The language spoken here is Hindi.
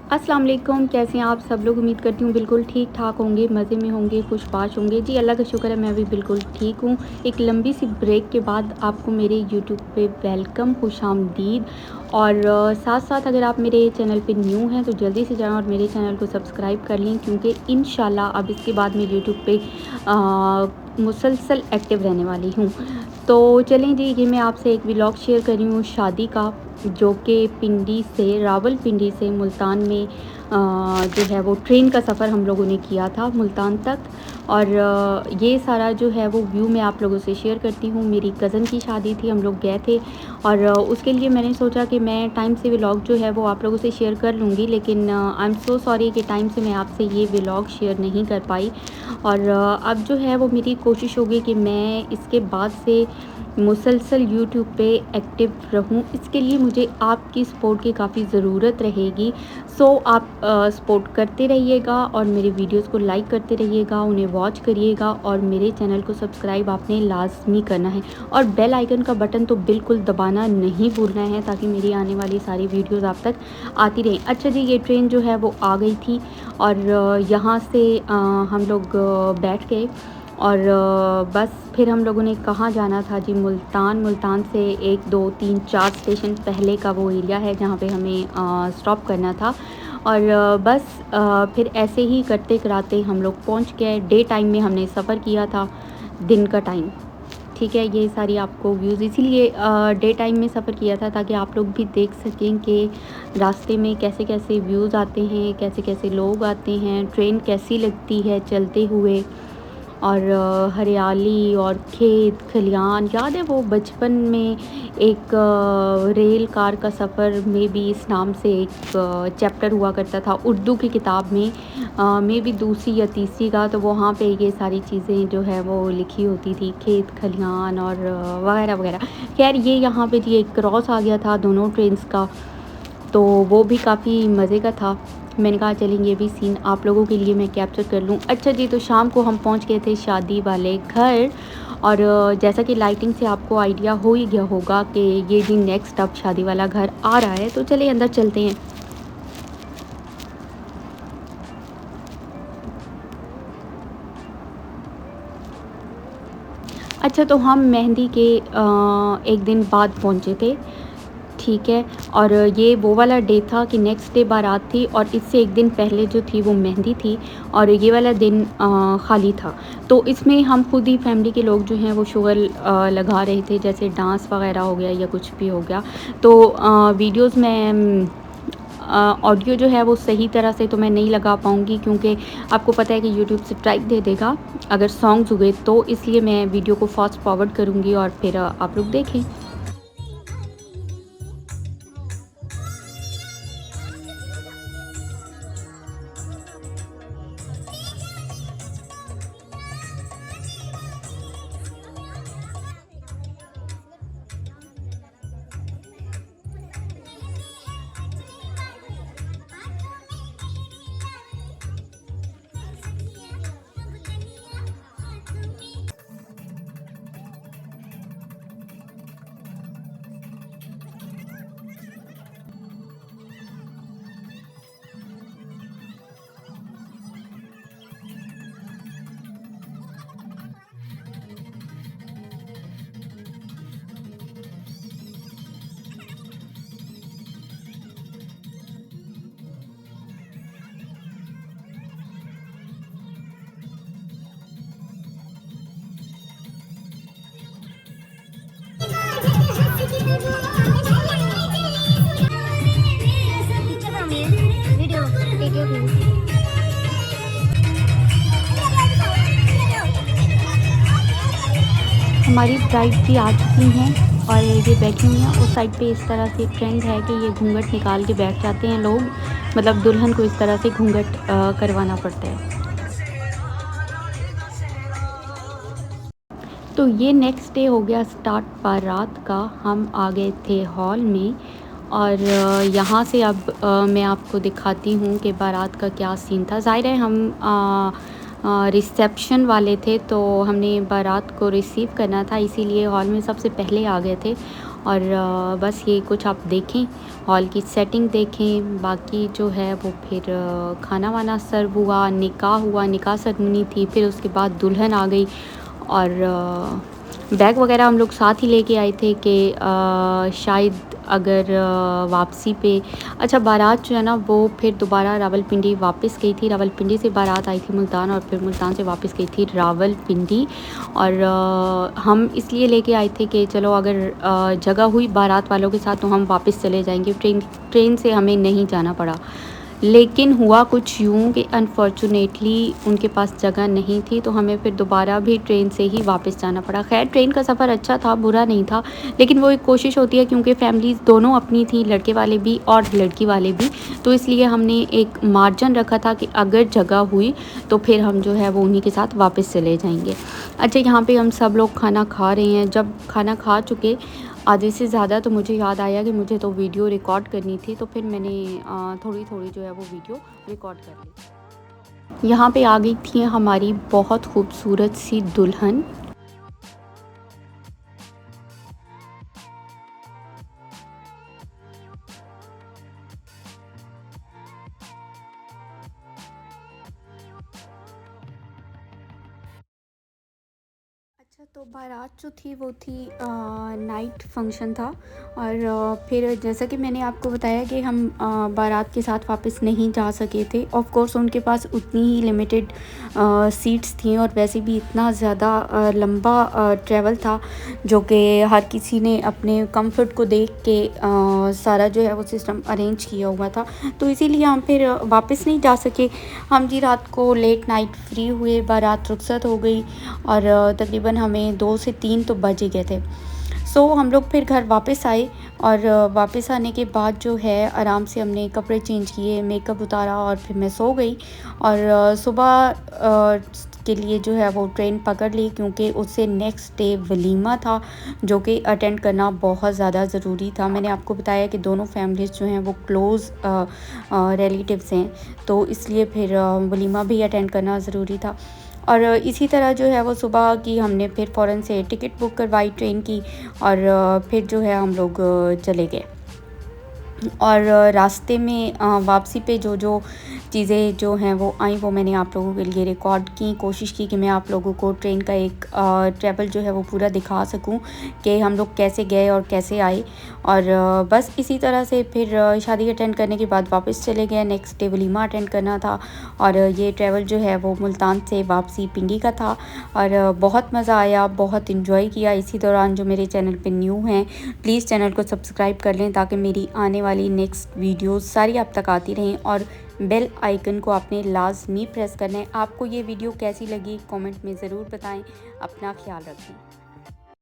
अस्सलाम वालेकुम, कैसे हैं आप सब लोग। उम्मीद करती हूँ बिल्कुल ठीक ठाक होंगे, मज़े में होंगे, खुशबाश होंगे। जी अल्लाह का शुक्र है, मैं भी बिल्कुल ठीक हूँ। एक लंबी सी ब्रेक के बाद आपको मेरे यूट्यूब पे वेलकम, खुशामदीद। और साथ साथ अगर आप मेरे चैनल पे न्यू हैं तो जल्दी से जाएं और मेरे चैनल को सब्सक्राइब कर लें, क्योंकि इंशाल्लाह अब इसके बाद मैं यूट्यूब पे मुसलसल एक्टिव रहने वाली हूँ। तो चलें जी, ये मैं आपसे एक व्लॉग शेयर कर रही हूँ शादी का, जो कि पिंडी से, रावलपिंडी से मुल्तान में जो है वो ट्रेन का सफ़र हम लोगों ने किया था मुल्तान तक। और ये सारा जो है वो व्यू मैं आप लोगों से शेयर करती हूँ। मेरी कज़न की शादी थी, हम लोग गए थे और उसके लिए मैंने सोचा कि मैं टाइम से व्लॉग जो है वो आप लोगों से शेयर कर लूँगी, लेकिन आई एम सो सॉरी कि टाइम से मैं आपसे ये व्लॉग शेयर नहीं कर पाई। और अब जो है वो मेरी कोशिश होगी कि मैं इसके बाद से मुसलसल यूट्यूब पे एक्टिव रहूं। इसके लिए मुझे आपकी सपोर्ट की काफ़ी ज़रूरत रहेगी। सो आप सपोर्ट करते रहिएगा और मेरे वीडियोस को लाइक करते रहिएगा, उन्हें वॉच करिएगा और मेरे चैनल को सब्सक्राइब आपने लाजमी करना है और बेल आइकन का बटन तो बिल्कुल दबाना नहीं भूलना है, ताकि मेरी आने वाली सारी वीडियोस आप तक आती रहें। अच्छा जी, ये ट्रेन जो है वो आ गई थी और यहाँ से हम लोग बैठ गए और बस फिर हम लोगों ने कहाँ जाना था जी, मुल्तान से 1 2 3 4 स्टेशन पहले का वो एरिया है जहाँ पे हमें स्टॉप करना था। और बस फिर ऐसे ही करते कराते हम लोग पहुँच गए। डे टाइम में हमने सफ़र किया था, दिन का टाइम, ठीक है। ये सारी आपको व्यूज़ इसीलिए डे टाइम में सफ़र किया था ताकि आप लोग भी देख सकें कि रास्ते में कैसे कैसे व्यूज़ आते हैं, कैसे कैसे लोग आते हैं, ट्रेन कैसी लगती है चलते हुए, और हरियाली और खेत खलियान। याद है वो बचपन में एक रेल कार का सफ़र में भी इस नाम से एक चैप्टर हुआ करता था उर्दू की किताब में भी दूसरी या तीसरी का, तो वहाँ पे ये सारी चीज़ें जो है वो लिखी होती थी, खेत खलियान और वगैरह वगैरह। खैर ये यहाँ पे जी एक क्रॉस आ गया था दोनों ट्रेन्स का, तो वो भी काफ़ी मज़े का था। मैंने कहा चलें ये भी सीन आप लोगों के लिए मैं कैप्चर कर लूँ। अच्छा जी, तो शाम को हम पहुँच गए थे शादी वाले घर और जैसा कि लाइटिंग से आपको आइडिया हो ही गया होगा कि ये जी नेक्स्ट अब शादी वाला घर आ रहा है, तो चलिए अंदर चलते हैं। अच्छा, तो हम मेहंदी के एक दिन बाद पहुँचे थे, ठीक है। और ये वो वाला डे था कि नेक्स्ट डे बारात थी और इससे एक दिन पहले जो थी वो मेहंदी थी और ये वाला दिन खाली था। तो इसमें हम खुद ही फैमिली के लोग जो हैं वो शुगर लगा रहे थे, जैसे डांस वगैरह हो गया या कुछ भी हो गया। तो वीडियोस में ऑडियो जो है वो सही तरह से तो मैं नहीं लगा पाऊँगी, क्योंकि आपको पता है कि यूट्यूब स्ट्राइक दे देगा अगर सॉन्ग्स हुए, तो इसलिए मैं वीडियो को फास्ट फॉरवर्ड करूँगी और फिर आप लोग देखें। हमारी ब्राइड भी आ चुकी हैं और ये बैठी हुई हैं। उस साइड पे इस तरह से ट्रेंड है कि ये घूंघट निकाल के बैठ जाते हैं लोग, मतलब दुल्हन को इस तरह से घूंघट करवाना पड़ता है। तो ये नेक्स्ट डे हो गया स्टार्ट बारात का। हम आ गए थे हॉल में और यहाँ से अब मैं आपको दिखाती हूँ कि बारात का क्या सीन था। ज़ाहिर है हम रिसेप्शन वाले थे, तो हमने बारात को रिसीव करना था, इसीलिए हॉल में सबसे पहले आ गए थे। और बस ये कुछ आप देखें, हॉल की सेटिंग देखें। बाकी जो है वो फिर खाना वाना सर्व हुआ, निकाह हुआ, निकाह सेरेमनी थी, फिर उसके बाद दुल्हन आ गई। और बैग वगैरह हम लोग साथ ही लेके आए थे कि शायद अगर वापसी पे, अच्छा बारात जो है ना वो फिर दोबारा रावलपिंडी वापस गई थी। रावलपिंडी से बारात आई थी मुल्तान, और फिर मुल्तान से वापस गई थी रावलपिंडी। और हम इसलिए लेके आए थे कि चलो अगर जगह हुई बारात वालों के साथ तो हम वापस चले जाएंगे। ट्रेन से हमें नहीं जाना पड़ा। लेकिन हुआ कुछ यूँ कि अनफॉर्चुनेटली उनके पास जगह नहीं थी, तो हमें फिर दोबारा भी ट्रेन से ही वापस जाना पड़ा। खैर ट्रेन का सफ़र अच्छा था, बुरा नहीं था, लेकिन वो एक कोशिश होती है क्योंकि फैमिलीज़ दोनों अपनी थी, लड़के वाले भी और लड़की वाले भी, तो इसलिए हमने एक मार्जिन रखा था कि अगर जगह हुई तो फिर हम जो है वो उन्हीं के साथ वापस चले जाएंगे। अच्छा, यहाँ पे हम सब लोग खाना खा रहे हैं। जब खाना खा चुके आधे से ज़्यादा, तो मुझे याद आया कि मुझे तो वीडियो रिकॉर्ड करनी थी, तो फिर मैंने थोड़ी थोड़ी जो है वो वीडियो रिकॉर्ड कर ली। यहाँ पे आ गई थी हमारी बहुत खूबसूरत सी दुल्हन। अच्छा, तो बारात जो थी वो थी नाइट फंक्शन था। और फिर जैसा कि मैंने आपको बताया कि हम बारात के साथ वापस नहीं जा सके थे। ऑफ कोर्स उनके पास उतनी ही लिमिटेड सीट्स थी, और वैसे भी इतना ज़्यादा लंबा ट्रैवल था जो कि हर किसी ने अपने कंफर्ट को देख के सारा जो है वो सिस्टम अरेंज किया हुआ था, तो इसीलिए हम फिर वापस नहीं जा सके। हम जी रात को लेट नाइट फ्री हुए, बारात रुखसत हो गई, और तकरीबन हमें 2 से 3 तो बज ही गए थे। सो हम लोग फिर घर वापस आए, और वापस आने के बाद जो है आराम से हमने कपड़े चेंज किए, मेकअप उतारा, और फिर मैं सो गई। और सुबह के लिए जो है वो ट्रेन पकड़ ली, क्योंकि उससे नेक्स्ट डे वलीमा था जो कि अटेंड करना बहुत ज़्यादा ज़रूरी था। मैंने आपको बताया कि दोनों फैमिलीज़ जो हैं वो क्लोज़ रिलेटिव्स हैं, तो इसलिए फिर वलीमा भी अटेंड करना ज़रूरी था। और इसी तरह जो है वो सुबह की हमने फिर फ़ौरन से टिकट बुक करवाई ट्रेन की, और फिर जो है हम लोग चले गए। और रास्ते में वापसी पे जो जो चीज़ें जो हैं वो आई, वो मैंने आप लोगों के लिए रिकॉर्ड की, कोशिश की कि मैं आप लोगों को ट्रेन का एक ट्रैवल जो है वो पूरा दिखा सकूं कि हम लोग कैसे गए और कैसे आए। और बस इसी तरह से फिर शादी अटेंड करने के बाद वापस चले गए। नेक्स्ट डे वलीमा अटेंड करना था, और ये ट्रैवल जो है वो मुल्तान से वापसी पिंडी का था। और बहुत मज़ा आया, बहुत इन्जॉय किया। इसी दौरान जो मेरे चैनल पे न्यू हैं प्लीज़ चैनल को सब्सक्राइब कर लें, ताकि मेरी आने वाली नेक्स्ट वीडियोस सारी आप तक आती रहें। और बेल आइकन को आपने लाजमी प्रेस करना है। आपको ये वीडियो कैसी लगी कमेंट में ज़रूर बताएं। अपना ख्याल रखें।